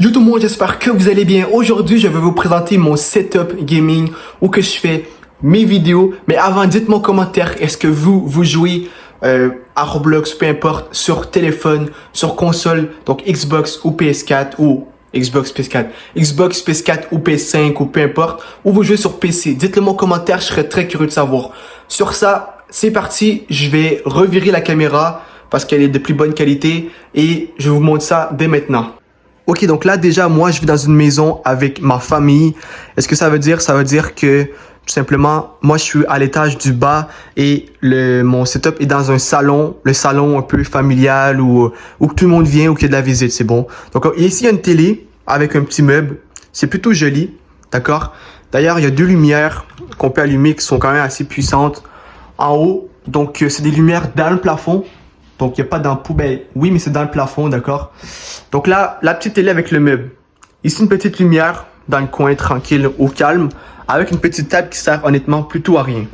Yo tout le monde, j'espère que vous allez bien. Aujourd'hui, je vais vous présenter mon setup gaming où que je fais mes vidéos. Mais avant, dites-moi en commentaire, est-ce que vous jouez à Roblox, peu importe, sur téléphone, sur console, donc Xbox ou PS4 ou Xbox PS4, Xbox PS4 ou PS5 ou peu importe, ou vous jouez sur PC. Dites-le moi en commentaire, je serais très curieux de savoir. Sur ça, c'est parti, je vais revirer la caméra parce qu'elle est de plus bonne qualité et je vous montre ça dès maintenant. Ok, donc là déjà, moi, je vis dans une maison avec ma famille. Est-ce que ça veut dire? Ça veut dire que, tout simplement, moi, je suis à l'étage du bas et mon setup est dans un salon, le salon un peu familial où tout le monde vient ou qu'il y a de la visite, c'est bon. Donc ici, il y a une télé avec un petit meuble. C'est plutôt joli, d'accord? D'ailleurs, il y a deux lumières qu'on peut allumer qui sont quand même assez puissantes en haut. Donc, c'est des lumières dans le plafond. Donc, il n'y a pas d'ampoule. Ben, oui, mais c'est dans le plafond, d'accord? Donc là, la petite télé avec le meuble. Ici, une petite lumière dans le coin, tranquille, au calme, avec une petite table qui sert honnêtement plutôt à rien.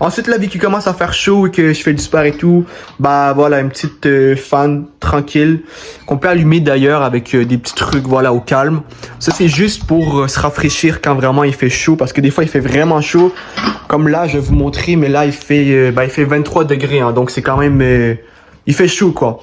Ensuite, là, vu qu'il commence à faire chaud et que je fais du sport et tout, bah voilà, une petite fan tranquille qu'on peut allumer d'ailleurs avec des petits trucs, voilà, au calme. Ça, c'est juste pour se rafraîchir quand vraiment il fait chaud, parce que des fois, il fait vraiment chaud. Comme là, je vais vous montrer, mais là, il fait 23 degrés, hein, donc c'est quand même... il fait chaud, quoi.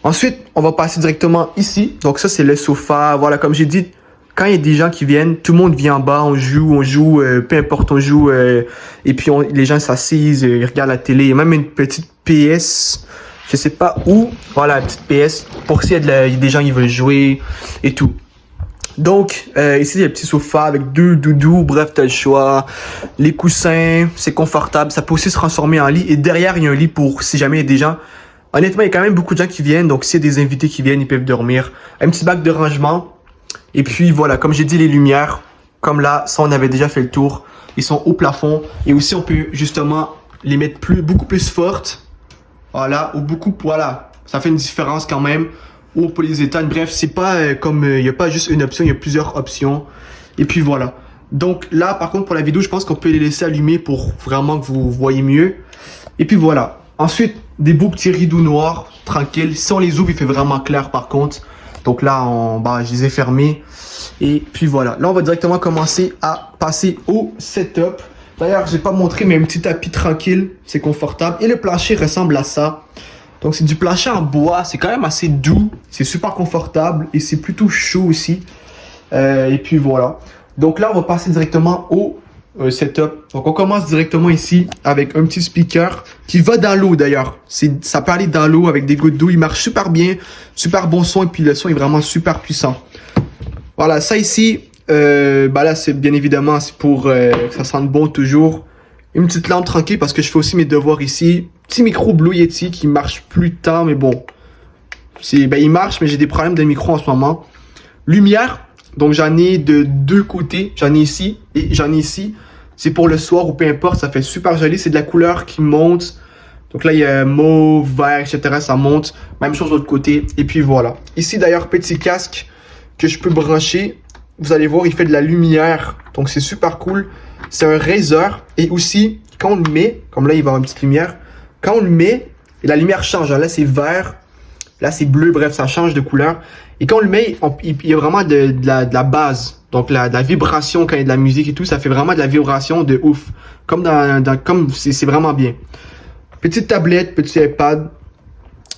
Ensuite, on va passer directement ici. Donc ça, c'est le sofa. Voilà, comme j'ai dit, quand il y a des gens qui viennent, tout le monde vient en bas, on joue, peu importe, on joue. Et puis, les gens s'assisent, ils regardent la télé. Il y a même une petite PS, je sais pas où. Voilà, une petite PS, pour s'il y a des gens qui veulent jouer et tout. Donc, ici, il y a un petit sofa avec deux doudous. Bref, t'as le choix. Les coussins, c'est confortable. Ça peut aussi se transformer en lit. Et derrière, il y a un lit pour si jamais il y a des gens. Honnêtement, il y a quand même beaucoup de gens qui viennent. Donc, s'il y a des invités qui viennent, ils peuvent dormir. Un petit bac de rangement. Et puis, voilà, comme j'ai dit, les lumières. Comme là, ça, on avait déjà fait le tour. Ils sont au plafond. Et aussi, on peut justement les mettre beaucoup plus fortes. Voilà, ou voilà. Ça fait une différence quand même. Ou on peut les éteindre. Bref, c'est pas comme... il n'y a pas juste une option, il y a plusieurs options. Et puis, voilà. Donc, là, par contre, pour la vidéo, je pense qu'on peut les laisser allumer pour vraiment que vous voyez mieux. Et puis, voilà. Ensuite, des beaux petits rideaux noirs, tranquilles. Si on les ouvre, il fait vraiment clair par contre. Donc là, je les ai fermés. Et puis voilà. Là, on va directement commencer à passer au setup. D'ailleurs, je n'ai pas montré, mais un petit tapis tranquille. C'est confortable. Et le plancher ressemble à ça. Donc, c'est du plancher en bois. C'est quand même assez doux. C'est super confortable. Et c'est plutôt chaud aussi. Et puis voilà. Donc là, on va passer directement au setup. Donc on commence directement ici avec un petit speaker qui va dans l'eau d'ailleurs. Ça peut aller dans l'eau avec des gouttes d'eau. Il marche super bien, super bon son et puis le son est vraiment super puissant. Voilà, ça ici, là c'est bien évidemment c'est pour que ça sente bon toujours. Une petite lampe tranquille parce que je fais aussi mes devoirs ici. Petit micro Blue Yeti qui marche plus tant mais bon. Il marche mais j'ai des problèmes de micro en ce moment. Lumière, donc j'en ai de deux côtés. J'en ai ici et j'en ai ici. C'est pour le soir ou peu importe, ça fait super joli. C'est de la couleur qui monte. Donc là, il y a mauve, vert, etc. Ça monte. Même chose de l'autre côté. Et puis voilà. Ici, d'ailleurs, petit casque que je peux brancher. Vous allez voir, il fait de la lumière. Donc c'est super cool. C'est un Razer. Et aussi, quand on le met, comme là, il va y avoir une petite lumière. Quand on le met, et la lumière change. Là, c'est vert. Là, c'est bleu. Bref, ça change de couleur. Et quand on le met, il y a vraiment de la base. Donc, de la vibration quand il y a de la musique et tout, ça fait vraiment de la vibration de ouf. Comme c'est vraiment bien. Petite tablette, petit iPad.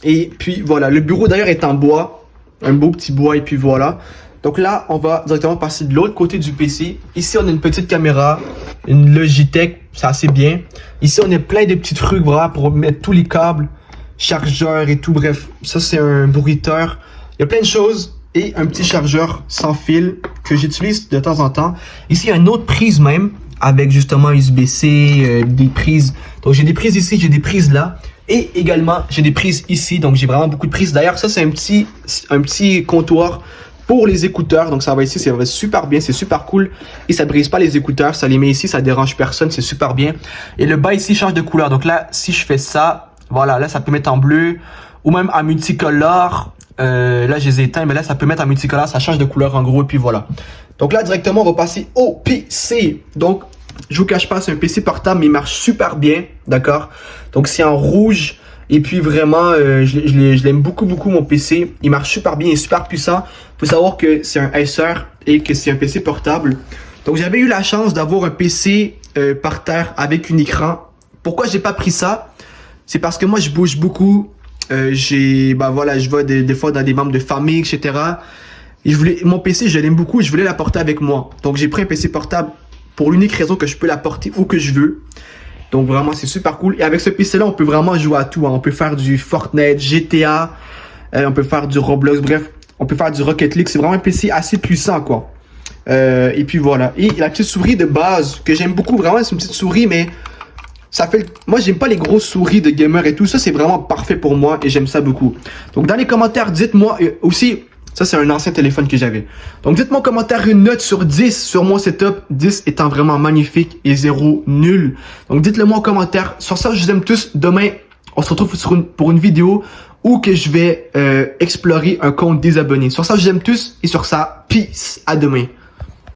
Et puis, voilà. Le bureau, d'ailleurs, est en bois. Un beau petit bois. Et puis, voilà. Donc là, on va directement passer de l'autre côté du PC. Ici, on a une petite caméra. Une Logitech. C'est assez bien. Ici, on a plein de petits trucs, voilà, pour mettre tous les câbles. Chargeurs et tout. Bref, ça, c'est un bruiteur. Il y a plein de choses. Et un petit chargeur sans fil que j'utilise de temps en temps. Ici, il y a une autre prise même avec justement USB-C, des prises. Donc, j'ai des prises ici, j'ai des prises là. Et également, j'ai des prises ici. Donc, j'ai vraiment beaucoup de prises. D'ailleurs, ça, c'est un petit comptoir pour les écouteurs. Donc, ça va ici, ça va super bien. C'est super cool. Et ça ne brise pas les écouteurs. Ça les met ici, ça dérange personne. C'est super bien. Et le bas ici change de couleur. Donc là, si je fais ça, voilà, là, ça peut mettre en bleu ou même en multicolore. Là, je les éteins, mais là, ça peut mettre en multicolore, ça change de couleur en gros, et puis voilà. Donc là, directement, on va passer au PC. Donc, je vous cache pas, c'est un PC portable, mais il marche super bien, d'accord? Donc, c'est en rouge Et puis vraiment, je l'aime beaucoup, beaucoup mon PC. Il marche super bien, il est super puissant. Faut savoir que c'est un Acer et que c'est un PC portable. Donc j'avais eu la chance d'avoir un PC par terre avec un écran. Pourquoi j'ai pas pris ça? C'est parce que moi je bouge beaucoup. Voilà, je vais des fois dans des membres de famille, etc. Et mon PC, je l'aime beaucoup et je voulais l'apporter avec moi. Donc j'ai pris un PC portable pour l'unique raison que je peux l'apporter où que je veux. Donc vraiment, c'est super cool. Et avec ce PC-là, on peut vraiment jouer à tout. Hein. On peut faire du Fortnite, GTA, on peut faire du Roblox, bref, on peut faire du Rocket League. C'est vraiment un PC assez puissant, quoi. Et puis voilà. Et la petite souris de base que j'aime beaucoup, vraiment, c'est une petite souris, mais ça fait. Moi, j'aime pas les grosses souris de gamer et tout. Ça, c'est vraiment parfait pour moi et j'aime ça beaucoup. Donc, dans les commentaires, dites-moi aussi. Ça, c'est un ancien téléphone que j'avais. Donc, dites-moi en commentaire une note sur 10 sur mon setup. 10 étant vraiment magnifique et 0 nul. Donc, dites-le moi en commentaire. Sur ça, je vous aime tous. Demain, on se retrouve pour une vidéo où que je vais explorer un compte désabonné. Sur ça, je vous aime tous. Et sur ça, peace. À demain.